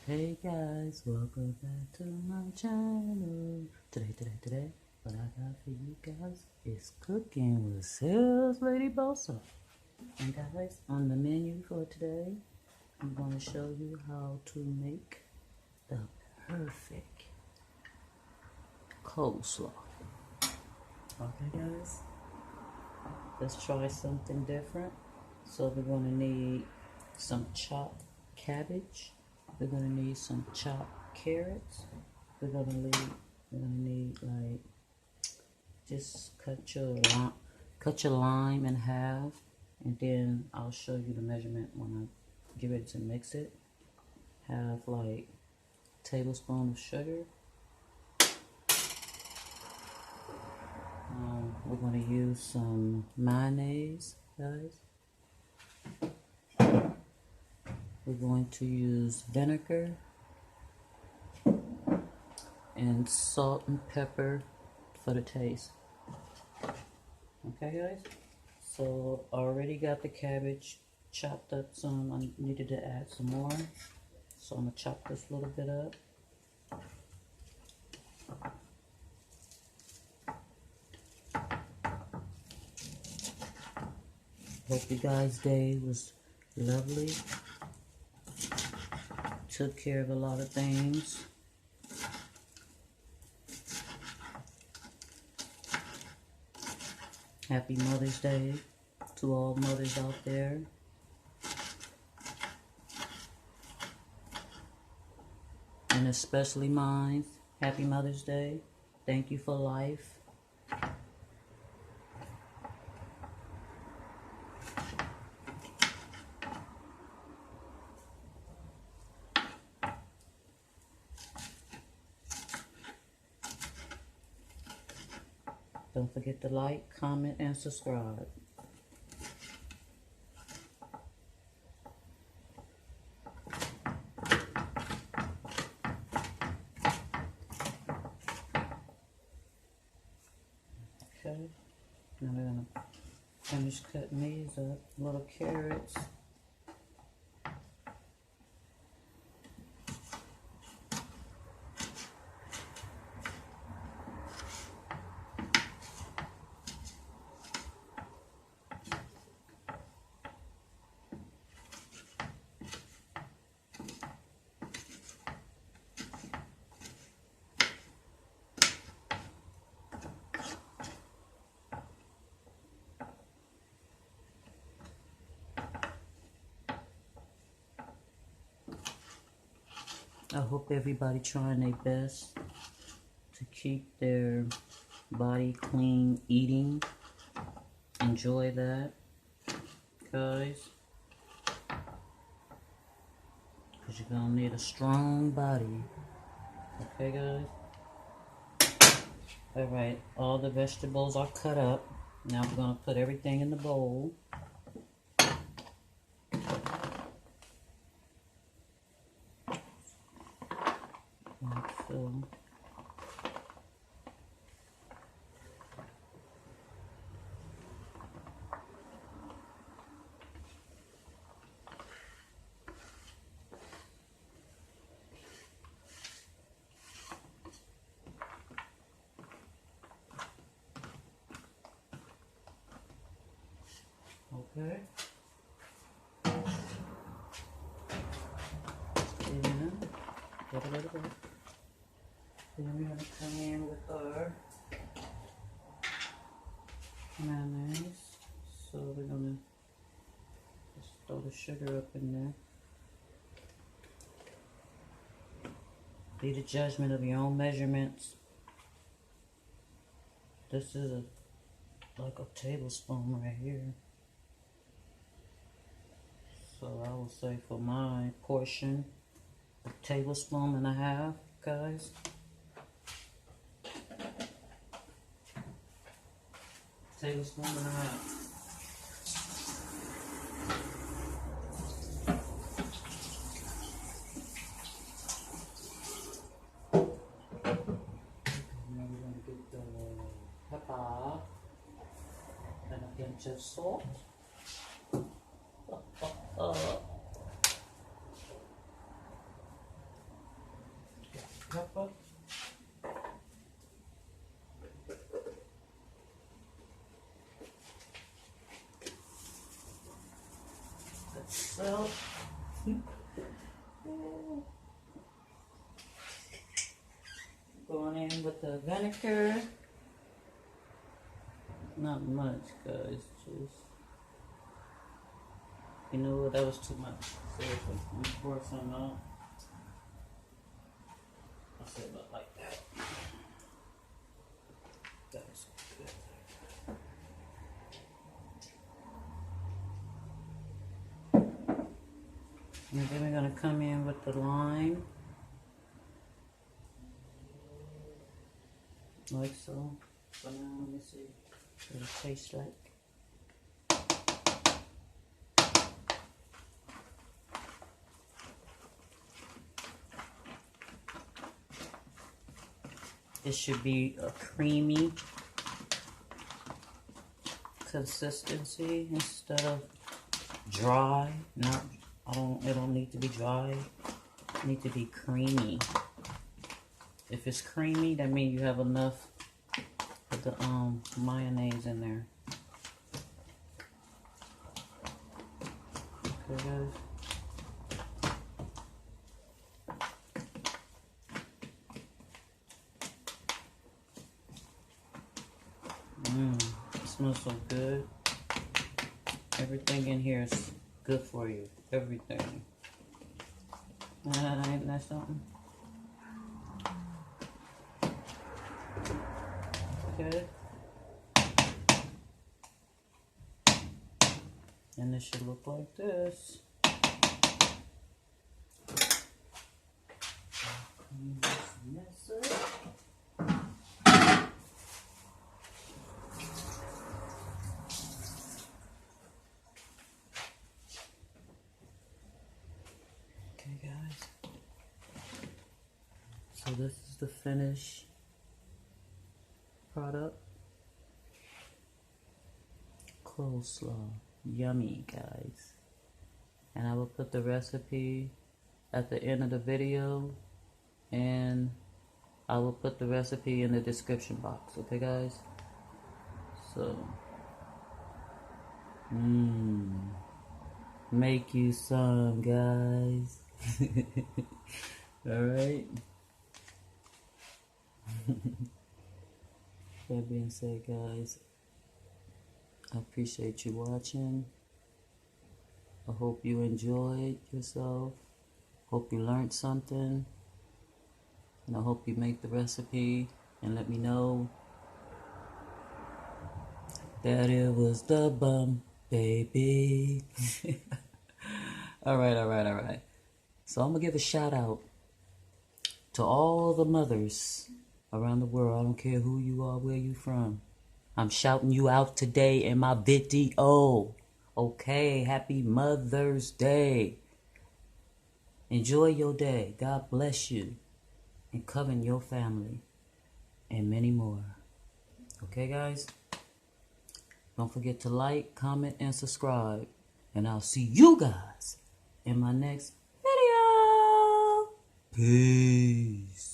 Hey guys, welcome back to my channel. Today, what I got for you guys is cooking with Salesladybossup. And guys, on the menu for today, I'm going to show you how to make the perfect coleslaw. Okay guys, let's try something different. So we're going to need some chopped cabbage. We're gonna need some chopped carrots. We're gonna need like just cut your lime in half, and then I'll show you the measurement when I get ready to mix it. Have like a tablespoon of sugar. We're gonna use some mayonnaise, guys. We're going to use vinegar and salt and pepper for the taste. Okay guys, so I already got the cabbage chopped up some. I needed to add some more, so I'm gonna chop this a little bit up. Hope you guys' day was lovely. Took care of a lot of things. Happy Mother's Day to all mothers out there. And especially mine. Happy Mother's Day. Thank you for life. Don't forget to like, comment, and subscribe. Okay, now we're gonna finish cutting these up. Little carrots. I hope everybody trying their best to keep their body clean eating. Enjoy that, guys, because you're gonna need a strong body. Okay guys? Alright, all the vegetables are cut up. Now we're gonna put everything in the bowl. So okay. Then we're going to come in with our mayonnaise. So we're going to just throw the sugar up in there. Be the judgment of your own measurements. This is like a tablespoon right here. So I will say for my portion, a tablespoon and a half, guys. Tablespoon and a half. Now we're going to get the pepper and a pinch of salt. pepper. Salt. Going in with the vinegar. Not much, guys. Just, you know what? That was too much. Seriously, let me pour some out. I'll say about like that. That's good. And then we're gonna come in with the lime. Like so. So now let me see what it tastes like. It should be a creamy consistency instead of dry. It don't need to be dry. It needs to be creamy. If it's creamy, that means you have enough of the mayonnaise in there. Okay, guys. It smells so good. Everything in here is good for you. Everything. Ain't that something? Okay. And it should look like this. Clean this mess up. Okay, guys. So this is the finished product. Coleslaw. Yummy, guys. And I will put the recipe at the end of the video, and I will put the recipe in the description box. Okay, guys? So make you some, guys. Alright. That being said, guys, I appreciate you watching. I hope you enjoyed yourself. Hope you learned something. And I hope you make the recipe and let me know that it was the bum, baby. Alright. So I'm going to give a shout out to all the mothers around the world. I don't care who you are, where you from. I'm shouting you out today in my video. Okay, happy Mother's Day. Enjoy your day. God bless you. And cover your family. And many more. Okay, guys? Don't forget to like, comment, and subscribe. And I'll see you guys in my next video. Peace.